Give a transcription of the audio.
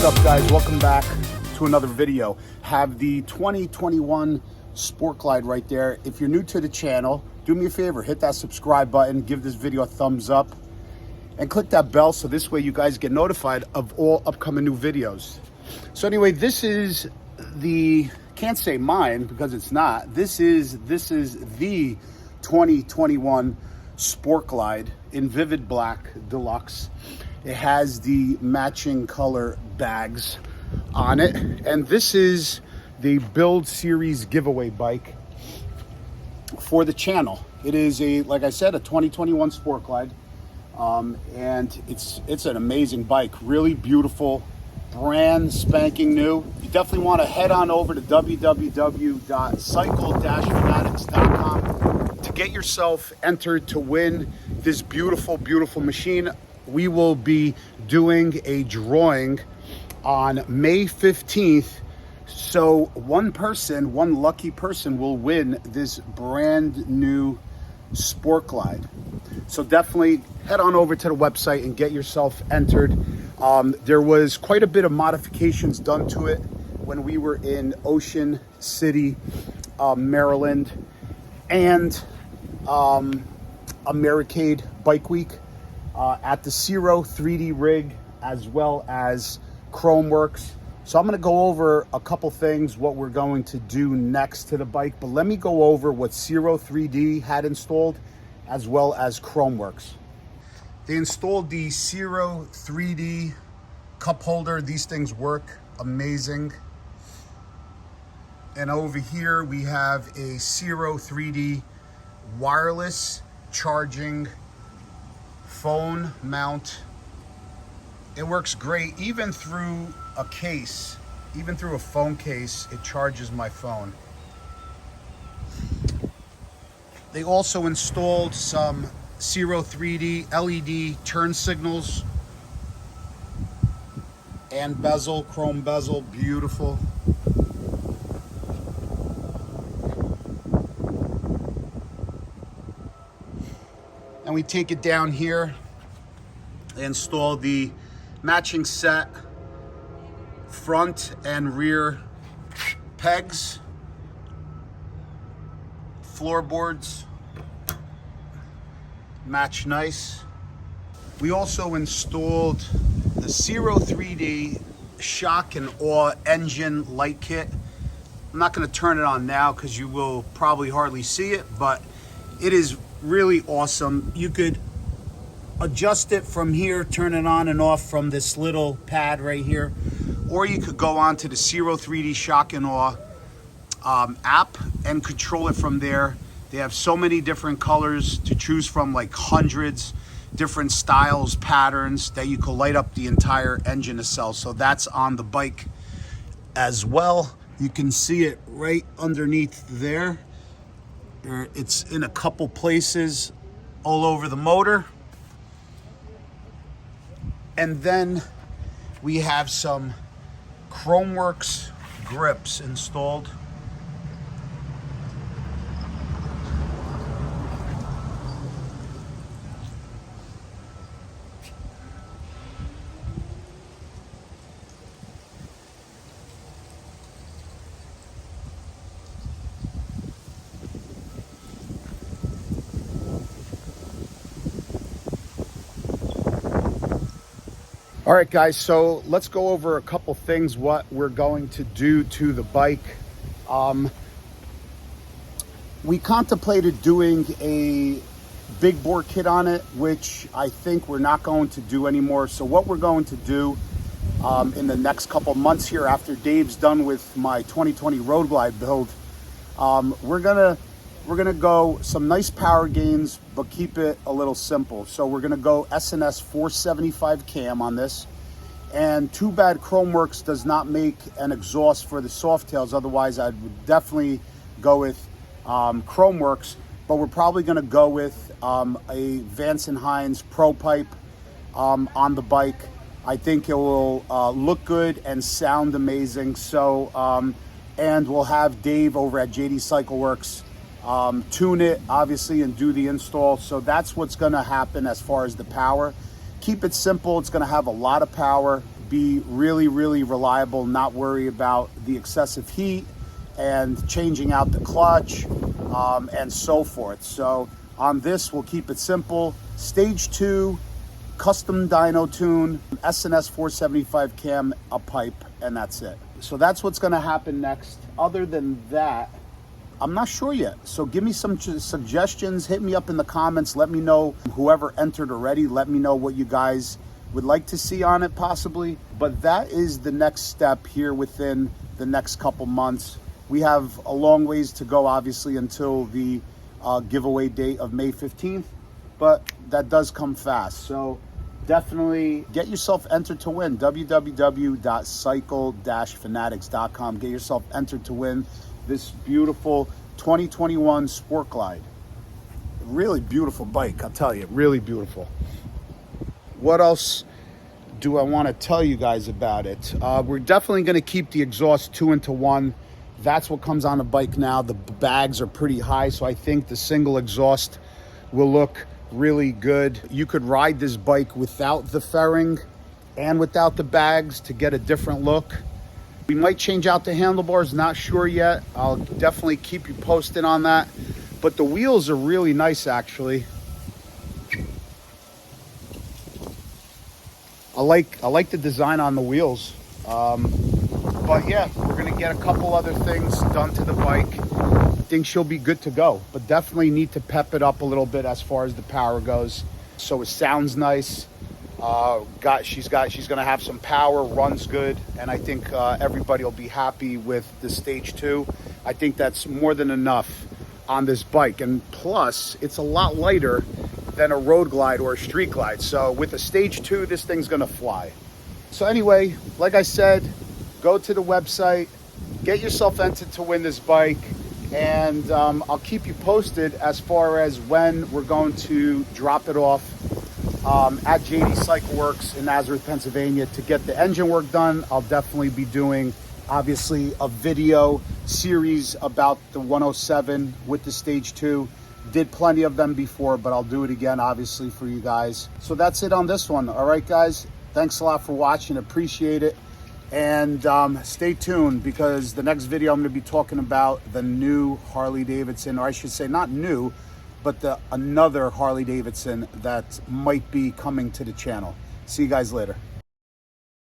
What's up, guys? Welcome back to another video. Have the 2021 Sport Glide right there. If you're new to the channel, do me a favor, hit that subscribe button, give this video a thumbs up, and click that bell so this way you guys get notified of all upcoming new videos. So anyway, this is the, can't say mine because it's not, this is the 2021 Sport Glide in Vivid Black Deluxe. It has the matching color bags on it, and this is the Build Series giveaway bike for the channel. It is a, like I said, a 2021 Sport Glide, and it's an amazing bike, really beautiful, brand spanking new. You definitely want to head on over to www.cycle-fanatix.com to get yourself entered to win this beautiful, beautiful machine. We will be doing a drawing on May 15th. So one lucky person will win this brand new Sport Glide. So definitely head on over to the website and get yourself entered. There was quite a bit of modifications done to it when we were in Ocean City, Maryland, and Americade Bike Week. At the Zero 3D rig, as well as Chromeworks. So I'm going to go over a couple things, what we're going to do next to the bike, but let me go over what Zero 3D had installed, as well as Chromeworks. They installed the Zero 3D cup holder. These things work amazing. And over here we have a Zero 3D wireless charging phone mount. It works great even through a case, even through a phone case. It charges my phone. They also installed some Zero 3D LED turn signals and bezel, chrome bezel, beautiful. And we take it down here, install the matching set front and rear pegs, floorboards, match nice. We also installed the Zero 3D shock and awe engine light kit. I'm not going to turn it on now because you will probably hardly see it, but it is really awesome. You could adjust it from here, turn it on and off from this little pad right here, or you could go on to the Zero 3D Shock and Awe app and control it from there. They have so many different colors to choose from, like hundreds different styles, patterns, that you could light up the entire engine itself. So that's on the bike as well. You can see it right underneath there. It's in a couple places all over the motor. And then we have some Chromeworks grips installed. All right, guys, so let's go over a couple things, what we're going to do to the bike. We contemplated doing a big bore kit on it, which I think we're not going to do anymore. So what we're going to do in the next couple months here, after Dave's done with my 2020 Road Glide build, we're gonna go some nice power gains, but keep it a little simple. So we're gonna go S&S 475 cam on this. And too bad Chromeworks does not make an exhaust for the Softails. Otherwise, I would definitely go with Chromeworks. But we're probably gonna go with a VANCE and HINES PROPIPE on the bike. I think it will look good and sound amazing. So, and we'll have Dave over at JD Cycle Works tune it, obviously, and do the install. So that's what's going to happen as far as the power. Keep it simple. It's going to have a lot of power, be really, really reliable, not worry about the excessive heat and changing out the clutch and so forth. So on this, we'll keep it simple. Stage 2, custom dyno tune, SNS 475 cam, a pipe, and that's it. So that's what's gonna happen next. Other than that, I'm not sure yet. So give me some suggestions, hit me up in the comments, let me know, whoever entered already, let me know what you guys would like to see on it possibly. But that is the next step here within the next couple months. We have a long ways to go, obviously, until the giveaway date of May 15th, but that does come fast. So definitely get yourself entered to win. www.cycle-fanatix.com. Get yourself entered to win this beautiful 2021 Sport Glide. Really beautiful bike, I'll tell you, really beautiful. What else do I want to tell you guys about it? We're definitely going to keep the exhaust 2-into-1. That's what comes on the bike now. The bags are pretty high, so I think the single exhaust will look really good. You could ride this bike without the fairing and without the bags to get a different look. We might change out the handlebars, not sure yet. I'll definitely keep you posted on that. But the wheels are really nice, actually. I like the design on the wheels. But yeah, we're gonna get a couple other things done to the bike. I think she'll be good to go, but definitely need to pep it up a little bit as far as the power goes. So it sounds nice. She's gonna have some power, runs good, and I think everybody will be happy with the Stage 2. I think that's more than enough on this bike, and plus it's a lot lighter than a road glide or a street glide. So with a Stage 2, this thing's gonna fly. So anyway, like I said, go to the website, get yourself entered to win this bike, and I'll keep you posted as far as when we're going to drop it off at JD Cycle Works in Nazareth, Pennsylvania to get the engine work done. I'll definitely be doing, obviously, a video series about the 107 with the Stage 2. Did plenty of them before, but I'll do it again, obviously, for you guys. So that's it on this one. All right, guys, thanks a lot for watching. Appreciate it. And stay tuned, because the next video I'm going to be talking about the new Harley Davidson, or I should say not new, but another Harley Davidson that might be coming to the channel. See you guys later.